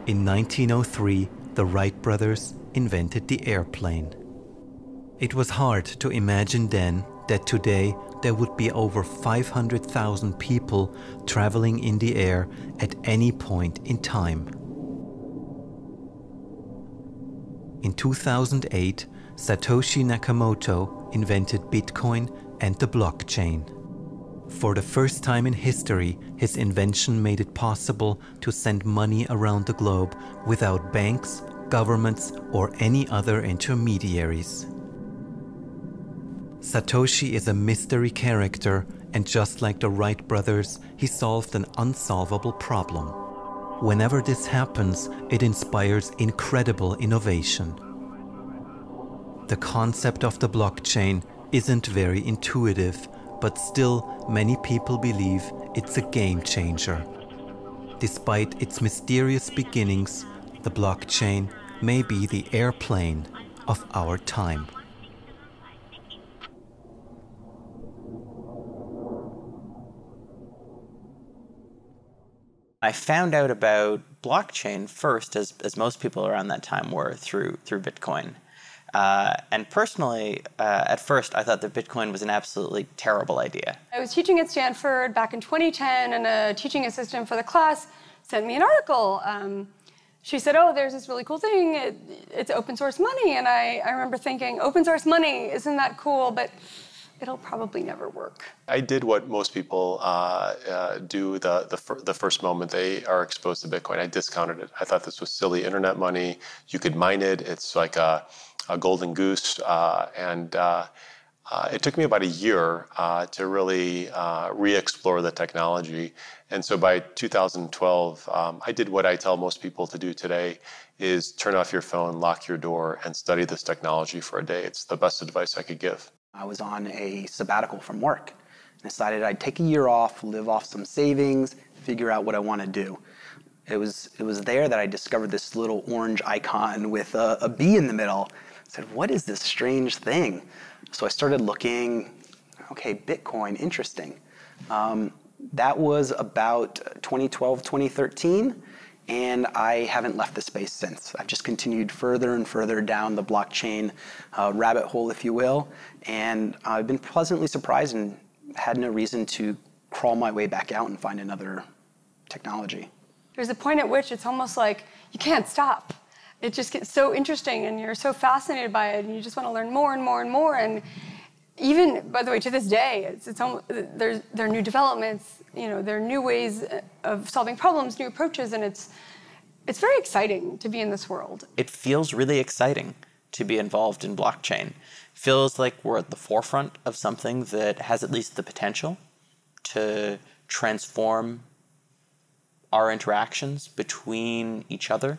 In 1903, the Wright brothers invented the airplane. It was hard to imagine then that today there would be over 500,000 people traveling in the air at any point in time. In 2008, Satoshi Nakamoto invented Bitcoin and the blockchain. For the first time in history, his invention made it possible to send money around the globe without banks, governments, or any other intermediaries. Satoshi is a mystery character, and just like the Wright brothers, he solved an unsolvable problem. Whenever this happens, it inspires incredible innovation. The concept of the blockchain isn't very intuitive, but still many people believe it's a game changer. Despite its mysterious beginnings, the blockchain may be the airplane of our time. I found out about blockchain first, as most people around that time were, through Bitcoin. And personally, at first, I thought that Bitcoin was an absolutely terrible idea. I was teaching at Stanford back in 2010, and a teaching assistant for the class sent me an article. She said, oh, there's this really cool thing. It's open source money. And I remember thinking, open source money, isn't that cool? But it'll probably never work. I did what most people do the first moment they are exposed to Bitcoin. I discounted it. I thought this was silly internet money. You could mine it. It's like a golden goose. It took me about a year to really re-explore the technology. And so by 2012, I did what I tell most people to do today, is turn off your phone, lock your door, and study this technology for a day. It's the best advice I could give. I was on a sabbatical from work and decided I'd take a year off, live off some savings, figure out what I want to do. It was there that I discovered this little orange icon with a bee in the middle. I said, what is this strange thing? So I started looking, okay, Bitcoin, interesting. That was about 2012, 2013. And I haven't left the space since. I've just continued further and further down the blockchain rabbit hole, if you will. And I've been pleasantly surprised and had no reason to crawl my way back out and find another technology. There's a point at which it's almost like you can't stop. It just gets so interesting, and you're so fascinated by it, and you just want to learn more and more and more. And even, by the way, to this day, there are new developments. You know, there are new ways of solving problems, new approaches, and it's very exciting to be in this world. It feels really exciting to be involved in blockchain. Feels like we're at the forefront of something that has at least the potential to transform our interactions between each other,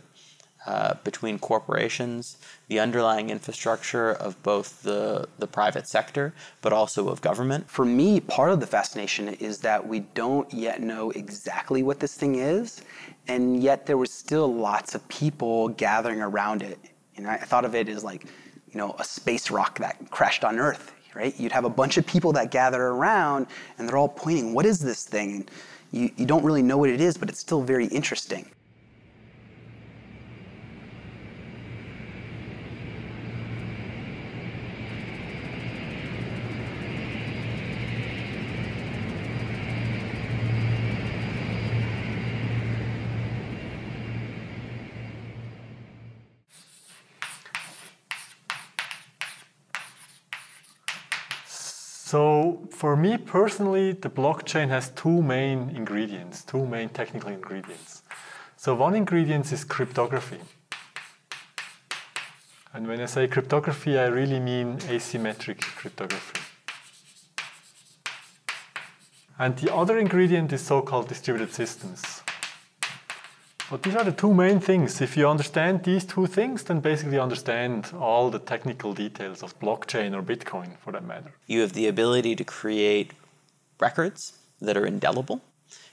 between corporations, the underlying infrastructure of both the private sector, but also of government. For me, part of the fascination is that we don't yet know exactly what this thing is, and yet there was still lots of people gathering around it. And I thought of it as like, you know, a space rock that crashed on Earth, right? You'd have a bunch of people that gather around, and they're all pointing, what is this thing? And you don't really know what it is, but it's still very interesting. So for me personally, the blockchain has two main technical ingredients. So one ingredient is cryptography. And when I say cryptography, I really mean asymmetric cryptography. And the other ingredient is so-called distributed systems. But these are the two main things. If you understand these two things, then basically you understand all the technical details of blockchain or Bitcoin, for that matter. You have the ability to create records that are indelible.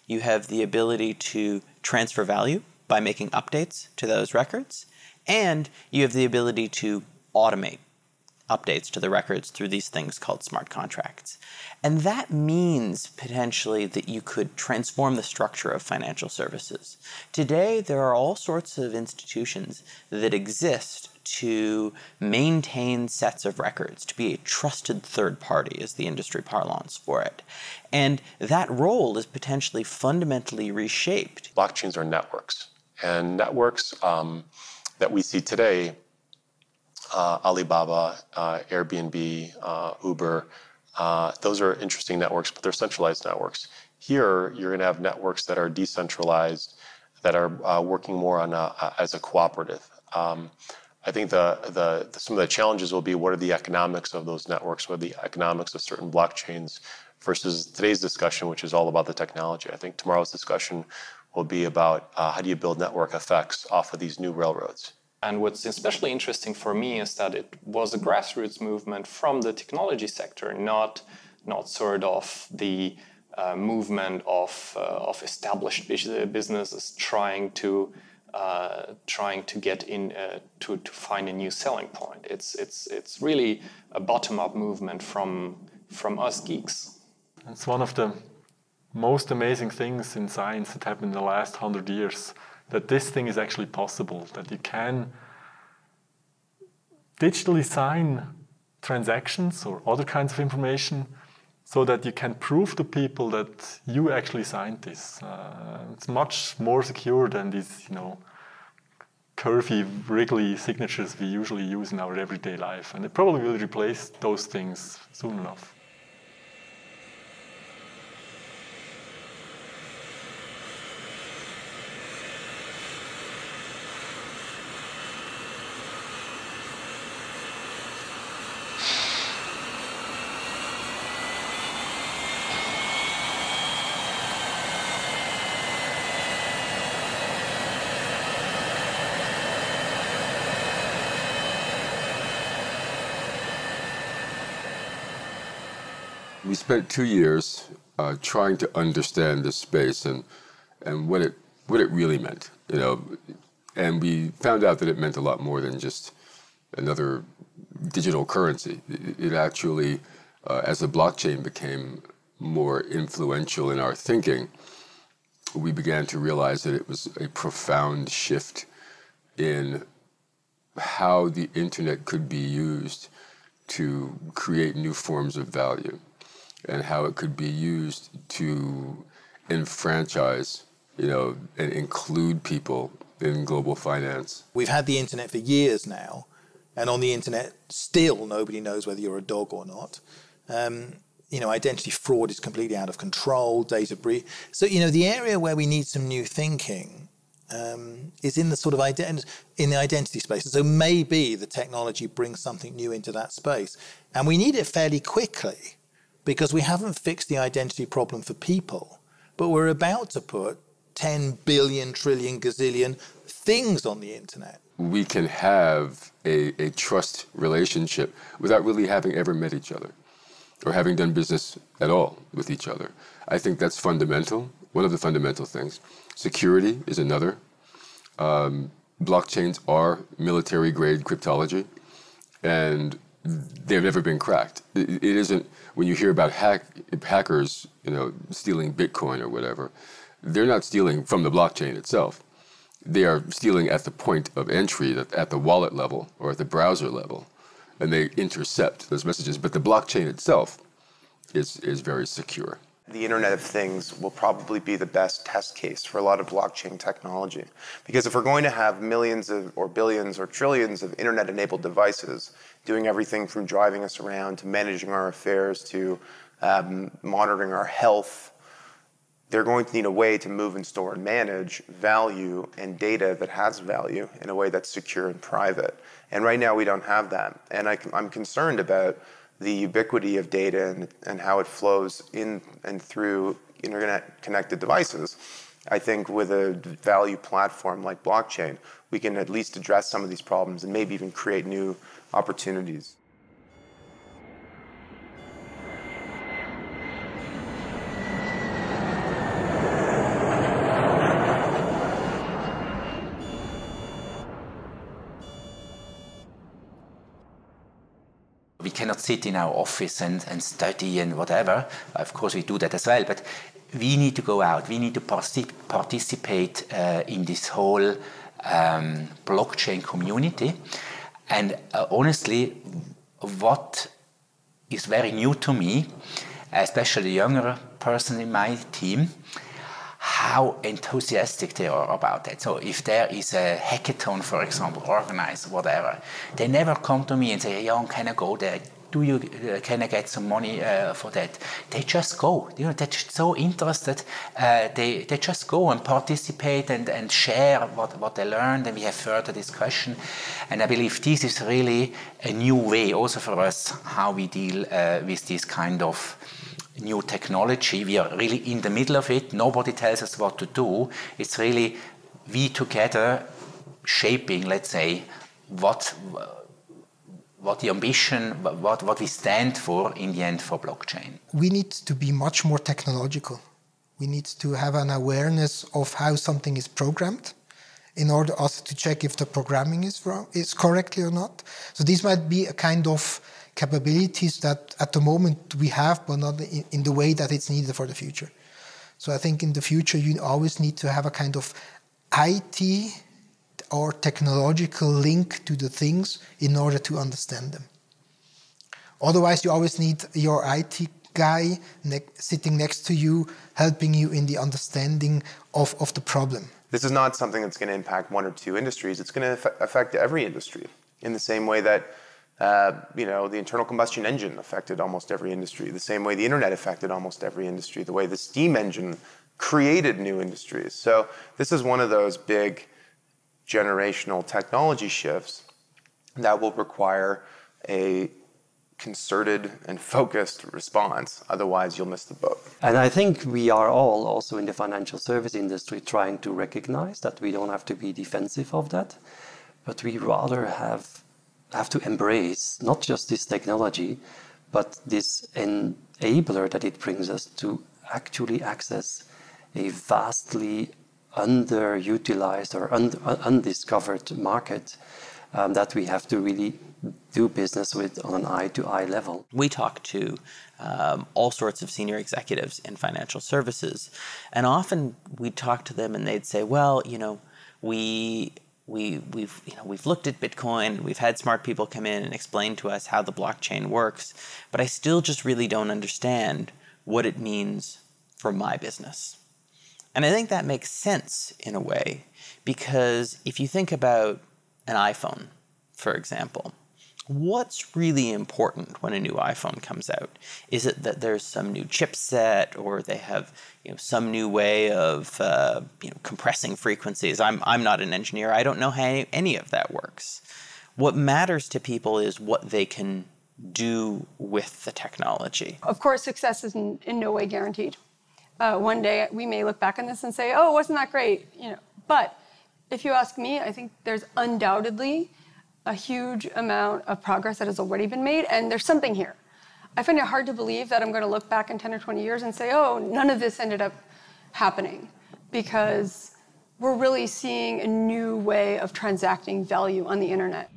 You have the ability to transfer value by making updates to those records. And you have the ability to automate updates to the records through these things called smart contracts. And that means potentially that you could transform the structure of financial services. Today, there are all sorts of institutions that exist to maintain sets of records, to be a trusted third party is the industry parlance for it. And that role is potentially fundamentally reshaped. Blockchains are networks. And networks that we see today, Alibaba, Airbnb, Uber, those are interesting networks, but they're centralized networks. Here, you're going to have networks that are decentralized, that are working more on as a cooperative. I think some of the challenges will be what are the economics of those networks, what are the economics of certain blockchains versus today's discussion, which is all about the technology. I think tomorrow's discussion will be about how do you build network effects off of these new railroads. And what's especially interesting for me is that it was a grassroots movement from the technology sector, not sort of the movement of established businesses trying to get in to find a new selling point. It's really a bottom-up movement from us geeks. It's one of the most amazing things in science that happened in the last 100 years, that this thing is actually possible, that you can digitally sign transactions or other kinds of information so that you can prove to people that you actually signed this. It's much more secure than these, curvy, wriggly signatures we usually use in our everyday life. And it probably will replace those things soon enough. We spent 2 years trying to understand this space and what it really meant, and we found out that it meant a lot more than just another digital currency. It actually, as the blockchain became more influential in our thinking, we began to realize that it was a profound shift in how the internet could be used to create new forms of value, and how it could be used to enfranchise, and include people in global finance. We've had the internet for years now, and on the internet, still nobody knows whether you're a dog or not. Identity fraud is completely out of control, data breach. So, the area where we need some new thinking is in the sort of in the identity space. So maybe the technology brings something new into that space. And we need it fairly quickly, because we haven't fixed the identity problem for people, but we're about to put 10 billion, trillion, gazillion things on the internet. We can have a trust relationship without really having ever met each other or having done business at all with each other. I think that's fundamental, one of the fundamental things. Security is another. Blockchains are military-grade cryptology, and they've never been cracked. It isn't, when you hear about hackers, stealing Bitcoin or whatever, they're not stealing from the blockchain itself. They are stealing at the point of entry, at the wallet level or at the browser level, and they intercept those messages. But the blockchain itself is very secure. The Internet of Things will probably be the best test case for a lot of blockchain technology. Because if we're going to have millions or billions or trillions of Internet-enabled devices doing everything from driving us around to managing our affairs to monitoring our health, they're going to need a way to move and store and manage value and data that has value in a way that's secure and private. And right now we don't have that. And I'm concerned about the ubiquity of data and how it flows in and through internet-connected devices. I think with a value platform like blockchain, we can at least address some of these problems and maybe even create new opportunities. cannot sit in our office and study and whatever. Of course, we do that as well, but we need to go out. We need to participate in this whole blockchain community. And honestly, what is very new to me, especially the younger person in my team, how enthusiastic they are about it. So if there is a hackathon, for example, organized, whatever, they never come to me and say, Jan, can I go there? Can I get some money for that? They just go. You know, they're just so interested. They just go and participate and share what they learned, and we have further discussion. And I believe this is really a new way also for us how we deal with this kind of new technology. We are really in the middle of it. Nobody tells us what to do. It's really we together shaping, let's say, what the ambition, what we stand for in the end for blockchain. We need to be much more technological. We need to have an awareness of how something is programmed in order also to check if the programming is correctly or not. So these might be a kind of capabilities that at the moment we have, but not in the way that it's needed for the future. So I think in the future you always need to have a kind of IT or technological link to the things in order to understand them. Otherwise, you always need your IT guy sitting next to you, helping you in the understanding of the problem. This is not something that's going to impact one or two industries. It's going to affect every industry in the same way that the internal combustion engine affected almost every industry, the same way the internet affected almost every industry, the way the steam engine created new industries. So this is one of those big generational technology shifts that will require a concerted and focused response. Otherwise, you'll miss the boat. And I think we are all also in the financial service industry trying to recognize that we don't have to be defensive of that, but we rather have to embrace not just this technology, but this enabler that it brings us to actually access a vastly underutilized or undiscovered market that we have to really do business with on an eye-to-eye level. We talk to all sorts of senior executives in financial services, and often we talk to them and they'd say, well, we've looked at Bitcoin, we've had smart people come in and explain to us how the blockchain works, but I still just really don't understand what it means for my business. And I think that makes sense in a way, because if you think about an iPhone, for example, what's really important when a new iPhone comes out? Is it that there's some new chipset, or they have some new way of compressing frequencies? I'm not an engineer. I don't know how any of that works. What matters to people is what they can do with the technology. Of course, success is in no way guaranteed. One day we may look back on this and say, "Oh, wasn't that great?" But if you ask me, I think there's undoubtedly a huge amount of progress that has already been made, and there's something here. I find it hard to believe that I'm going to look back in 10 or 20 years and say, "Oh, none of this ended up happening," because we're really seeing a new way of transacting value on the internet.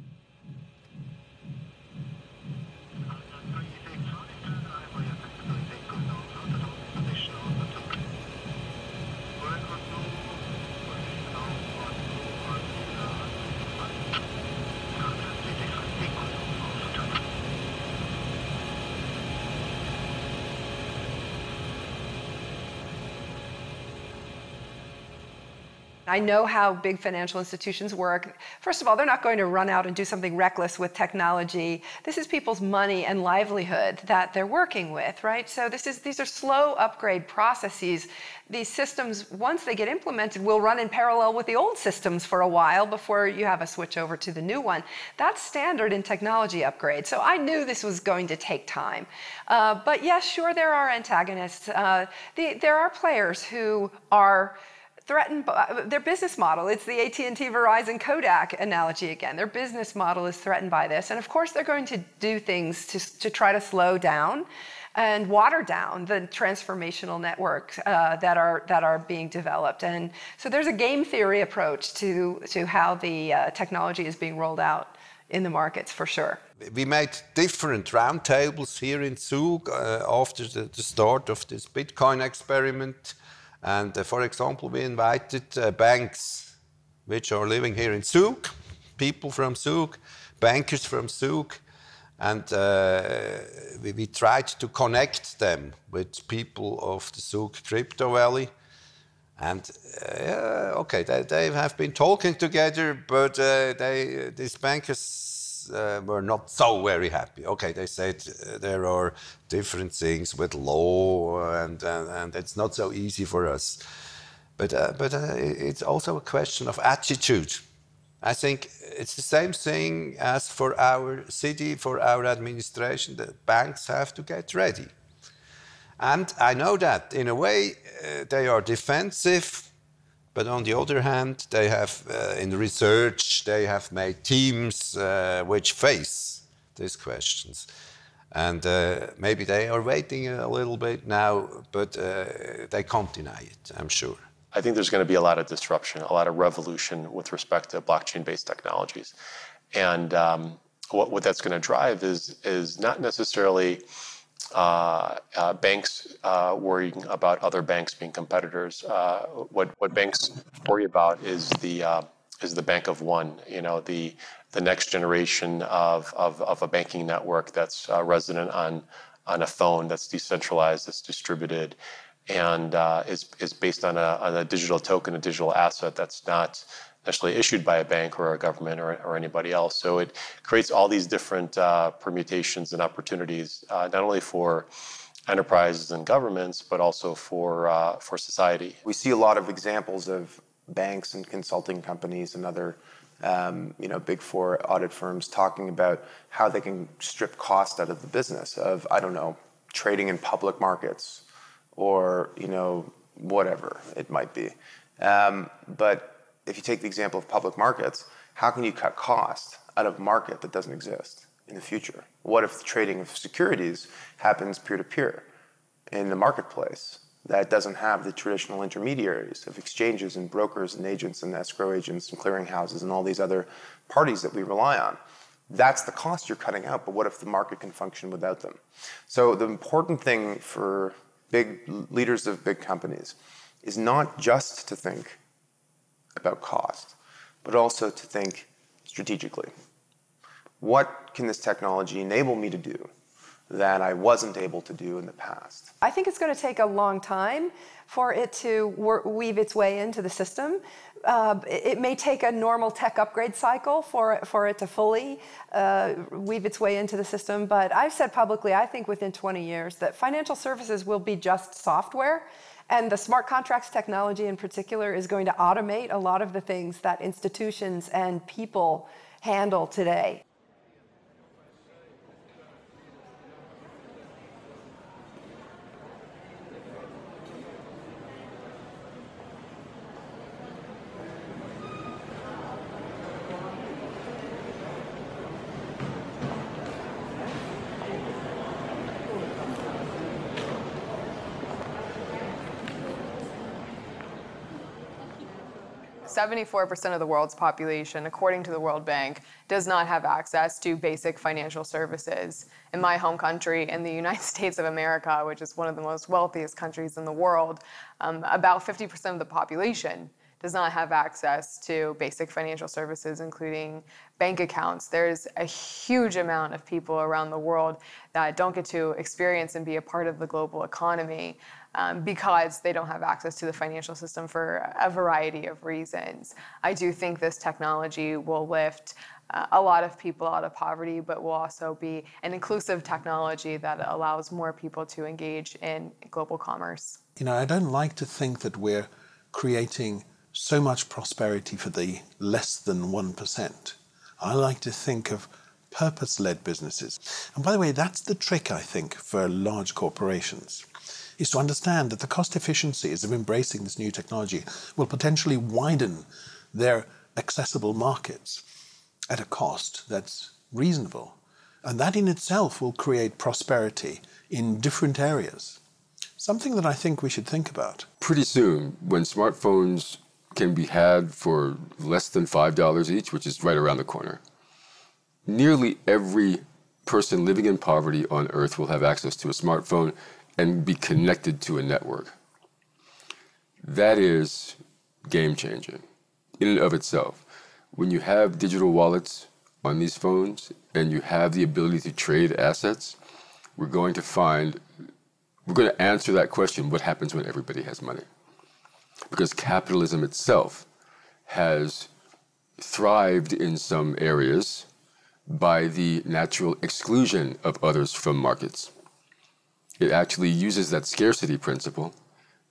I know how big financial institutions work. First of all, they're not going to run out and do something reckless with technology. This is people's money and livelihood that they're working with, right? So these are slow upgrade processes. These systems, once they get implemented, will run in parallel with the old systems for a while before you have a switch over to the new one. That's standard in technology upgrades. So I knew this was going to take time. But yes, sure, there are antagonists. There are players who are threatened by their business model. It's the AT&T, Verizon, Kodak analogy again. Their business model is threatened by this. And of course, they're going to do things to try to slow down and water down the transformational networks that are being developed. And so there's a game theory approach to how the technology is being rolled out in the markets, for sure. We made different roundtables here in Zug after the start of this Bitcoin experiment. And for example, we invited banks which are living here in Zug, people from Zug, bankers from Zug, and we tried to connect them with people of the Zug Crypto Valley. And okay, they have been talking together, but these bankers were not so very happy. Okay, they said there are different things with law, and it's not so easy for us. But it's also a question of attitude. I think it's the same thing as for our city, for our administration. The banks have to get ready. And I know that in a way they are defensive, but on the other hand, they have, in research, they have made teams which face these questions. And maybe they are waiting a little bit now, but they can't deny it, I'm sure. I think there's going to be a lot of disruption, a lot of revolution with respect to blockchain-based technologies. And what that's going to drive is not necessarily banks worrying about other banks being competitors. What banks worry about is the bank of one. You know, the next generation of a banking network that's resident on a phone, that's decentralized, that's distributed, and is based on a digital token, a digital asset that's not necessarily issued by a bank or a government or anybody else. So it creates all these different permutations and opportunities, not only for enterprises and governments, but also for society. We see a lot of examples of banks and consulting companies and other Big Four audit firms talking about how they can strip cost out of the business of, I don't know, trading in public markets or, whatever it might be. But if you take the example of public markets, how can you cut cost out of a market that doesn't exist in the future? What if the trading of securities happens peer-to-peer in the marketplace that doesn't have the traditional intermediaries of exchanges and brokers and agents and escrow agents and clearinghouses and all these other parties that we rely on? That's the cost you're cutting out, but what if the market can function without them? So the important thing for big leaders of big companies is not just to think about cost, but also to think strategically. What can this technology enable me to do that I wasn't able to do in the past? I think it's going to take a long time for it to weave its way into the system. It may take a normal tech upgrade cycle for it to fully weave its way into the system, but I've said publicly, I think within 20 years that financial services will be just software. And the smart contracts technology in particular is going to automate a lot of the things that institutions and people handle today. .74% of the world's population, according to the World Bank, does not have access to basic financial services. In my home country, in the United States of America, which is one of the most wealthiest countries in the world, about 50% of the population does not have access to basic financial services, including bank accounts. There's a huge amount of people around the world that don't get to experience and be a part of the global economy because they don't have access to the financial system for a variety of reasons. I do think this technology will lift a lot of people out of poverty, but will also be an inclusive technology that allows more people to engage in global commerce. I don't like to think that we're creating so much prosperity for the less than 1%. I like to think of purpose-led businesses. And by the way, that's the trick, I think, for large corporations, is to understand that the cost efficiencies of embracing this new technology will potentially widen their accessible markets at a cost that's reasonable. And that in itself will create prosperity in different areas. Something that I think we should think about. Pretty soon, when smartphones can be had for less than $5 each, which is right around the corner, nearly every person living in poverty on Earth will have access to a smartphone and be connected to a network. That is game-changing in and of itself. When you have digital wallets on these phones and you have the ability to trade assets, we're going to answer that question, what happens when everybody has money? Because capitalism itself has thrived in some areas by the natural exclusion of others from markets. It actually uses that scarcity principle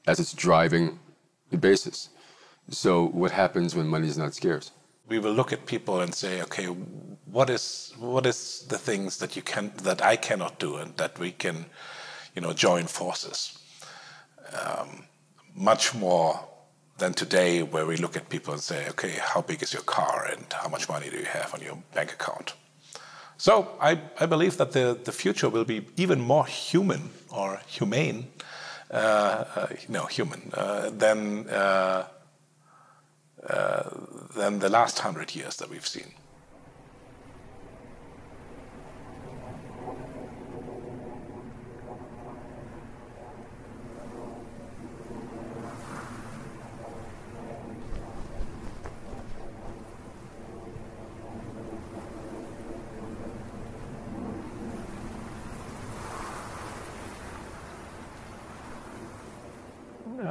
as its driving basis. So what happens when money is not scarce? We will look at people and say, okay, what is the things that I cannot do and that we can, join forces. Much more than today, where we look at people and say, okay, how big is your car and how much money do you have on your bank account? So I believe that the future will be even more human or humane, than the last 100 years that we've seen.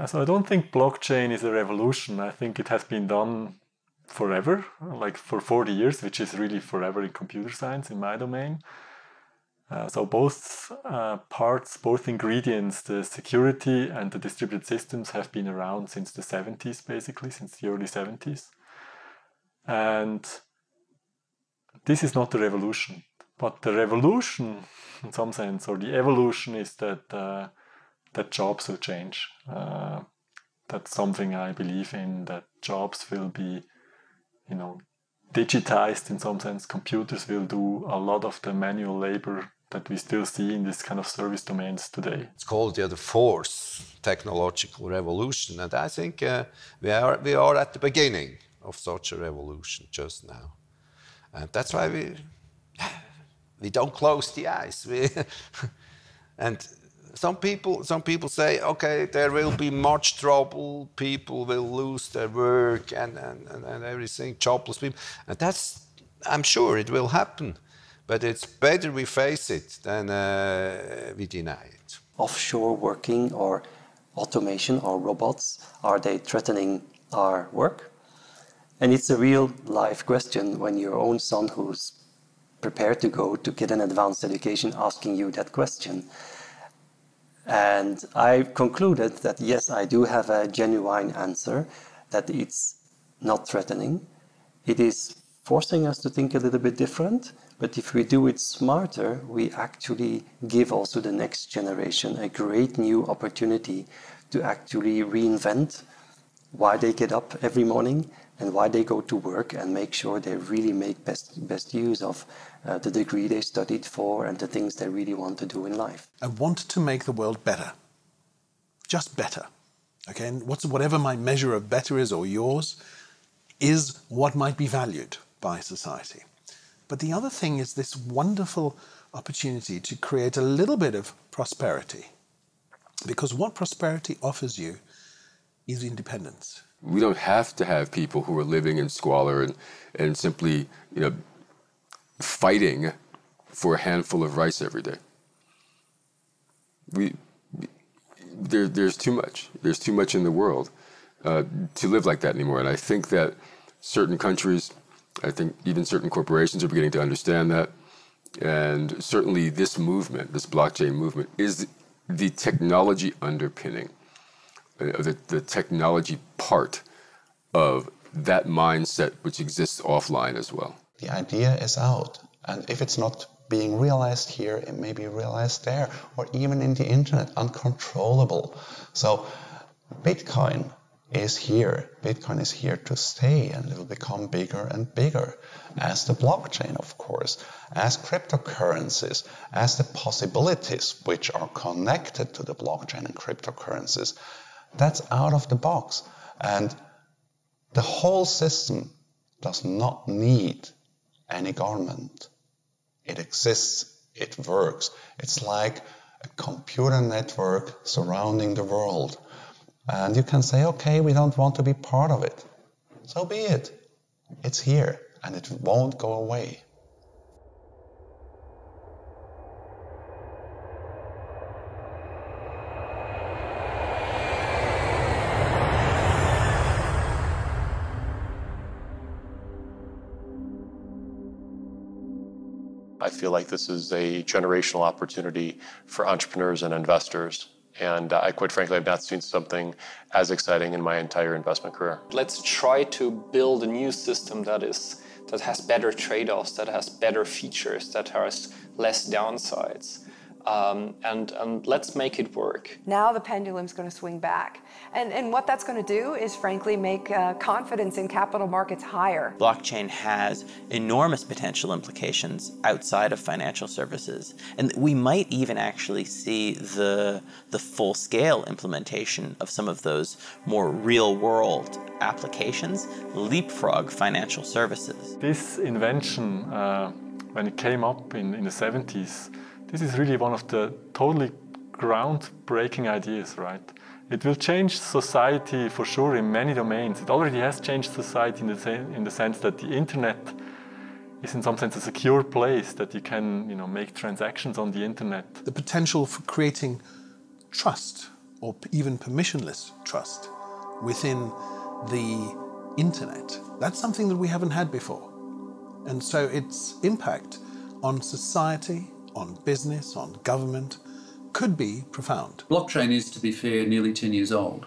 So I don't think blockchain is a revolution. I think it has been done forever, like for 40 years, which is really forever in computer science in my domain. So both parts, both ingredients, the security and the distributed systems have been around since the 70s, basically, since the early 70s. And this is not the revolution. But the revolution, in some sense, or the evolution is that that jobs will change. That's something I believe in, that jobs will be, digitized in some sense. Computers will do a lot of the manual labor that we still see in this kind of service domains today. It's called the fourth technological revolution, and I think we are at the beginning of such a revolution just now, and that's why we don't close the eyes. And some people say, okay, there will be much trouble, people will lose their work and everything, jobless people. And I'm sure it will happen, but it's better we face it than we deny it. Offshore working or automation or robots, are they threatening our work? And it's a real life question when your own son, who's prepared to go to get an advanced education, asking you that question. And I concluded that yes, I do have a genuine answer, that it's not threatening. It is forcing us to think a little bit different, but if we do it smarter, we actually give also the next generation a great new opportunity to actually reinvent why they get up every morning and why they go to work, and make sure they really make best use of the degree they studied for and the things they really want to do in life. I want to make the world better, just better. Okay, and whatever my measure of better is, or yours, is what might be valued by society. But the other thing is this wonderful opportunity to create a little bit of prosperity, because what prosperity offers you is independence. We don't have to have people who are living in squalor and simply, fighting for a handful of rice every day. There's too much. There's too much in the world to live like that anymore. And I think that certain countries, I think even certain corporations are beginning to understand that. And certainly this movement, this blockchain movement, is the technology underpinning, the technology part of that mindset which exists offline as well. The idea is out, and if it's not being realized here, it may be realized there, or even in the internet, uncontrollable. So Bitcoin is here. Bitcoin is here to stay, and it will become bigger and bigger, as the blockchain, of course, as cryptocurrencies, as the possibilities which are connected to the blockchain and cryptocurrencies. That's out of the box. And the whole system does not need any government. It exists it works. It's like a computer network surrounding the world. And you can say, okay, we don't want to be part of it. So be it. It's here, and it won't go away. I feel like this is a generational opportunity for entrepreneurs and investors. And I quite frankly have not seen something as exciting in my entire investment career. Let's try to build a new system that has better trade-offs, that has better features, that has less downsides. And let's make it work. Now the pendulum's going to swing back. And what that's going to do is, frankly, make confidence in capital markets higher. Blockchain has enormous potential implications outside of financial services. And we might even actually see the full-scale implementation of some of those more real-world applications leapfrog financial services. This invention, when it came up in the 70s, this is really one of the totally groundbreaking ideas, right? It will change society for sure in many domains. It already has changed society in the sense that the internet is in some sense a secure place that you can, make transactions on the internet. The potential for creating trust, or even permissionless trust, within the internet, that's something that we haven't had before. And so its impact on society, on business, on government, could be profound. Blockchain is, to be fair, nearly 10 years old.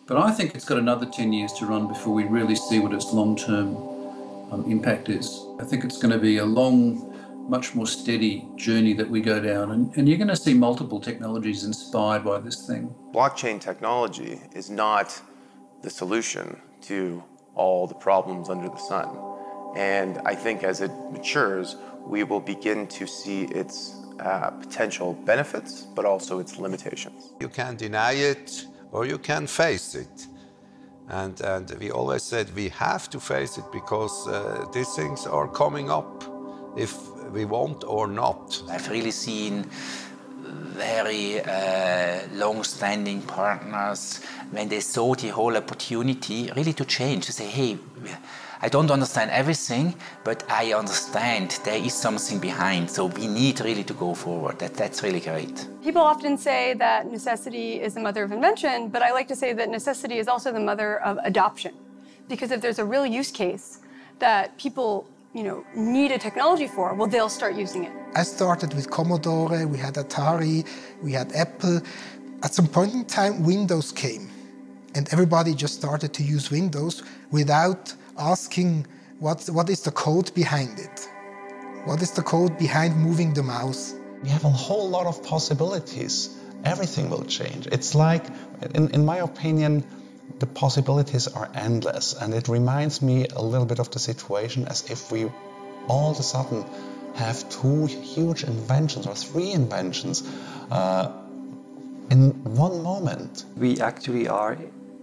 But I think it's got another 10 years to run before we really see what its long-term impact is. I think it's going to be a long, much more steady journey that we go down, and you're going to see multiple technologies inspired by this thing. Blockchain technology is not the solution to all the problems under the sun. And I think as it matures, we will begin to see its potential benefits, but also its limitations. You can deny it or you can face it. And we always said we have to face it because these things are coming up if we want or not. I've really seen very long-standing partners when they saw the whole opportunity really to change, to say, hey, I don't understand everything, but I understand there is something behind, so we need really to go forward. That's really great. People often say that necessity is the mother of invention, but I like to say that necessity is also the mother of adoption. Because if there's a real use case that people need a technology for, well, they'll start using it. I started with Commodore, we had Atari, we had Apple. At some point in time, Windows came, and everybody just started to use Windows without asking what is the code behind it? What is the code behind moving the mouse? We have a whole lot of possibilities. Everything will change. It's like, in my opinion, the possibilities are endless, and it reminds me a little bit of the situation as if we all of a sudden have two huge inventions or three inventions in one moment. We actually are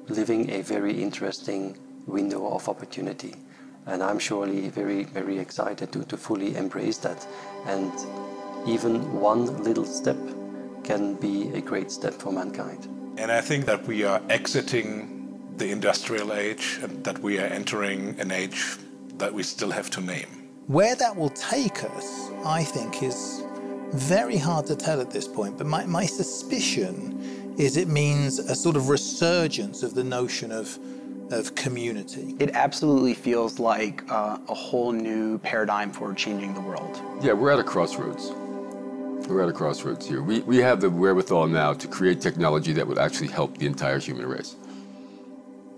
living a very interesting window of opportunity, and I'm surely very, very excited to fully embrace that. And even one little step can be a great step for mankind. And I think that we are exiting the industrial age and that we are entering an age that we still have to name. Where that will take us, I think, is very hard to tell at this point, but my suspicion is it means a sort of resurgence of the notion of community. It absolutely feels like a whole new paradigm for changing the world. Yeah, we're at a crossroads. We're at a crossroads here. We have the wherewithal now to create technology that would actually help the entire human race.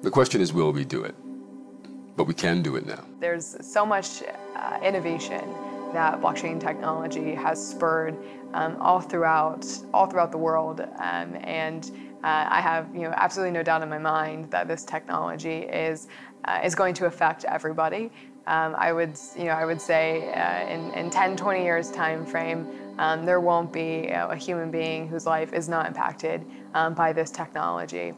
The question is, will we do it? But we can do it now. There's so much innovation that blockchain technology has spurred all throughout the world, and I have absolutely no doubt in my mind that this technology is going to affect everybody. I would say in 10, 20 years time frame, there won't be a human being whose life is not impacted by this technology.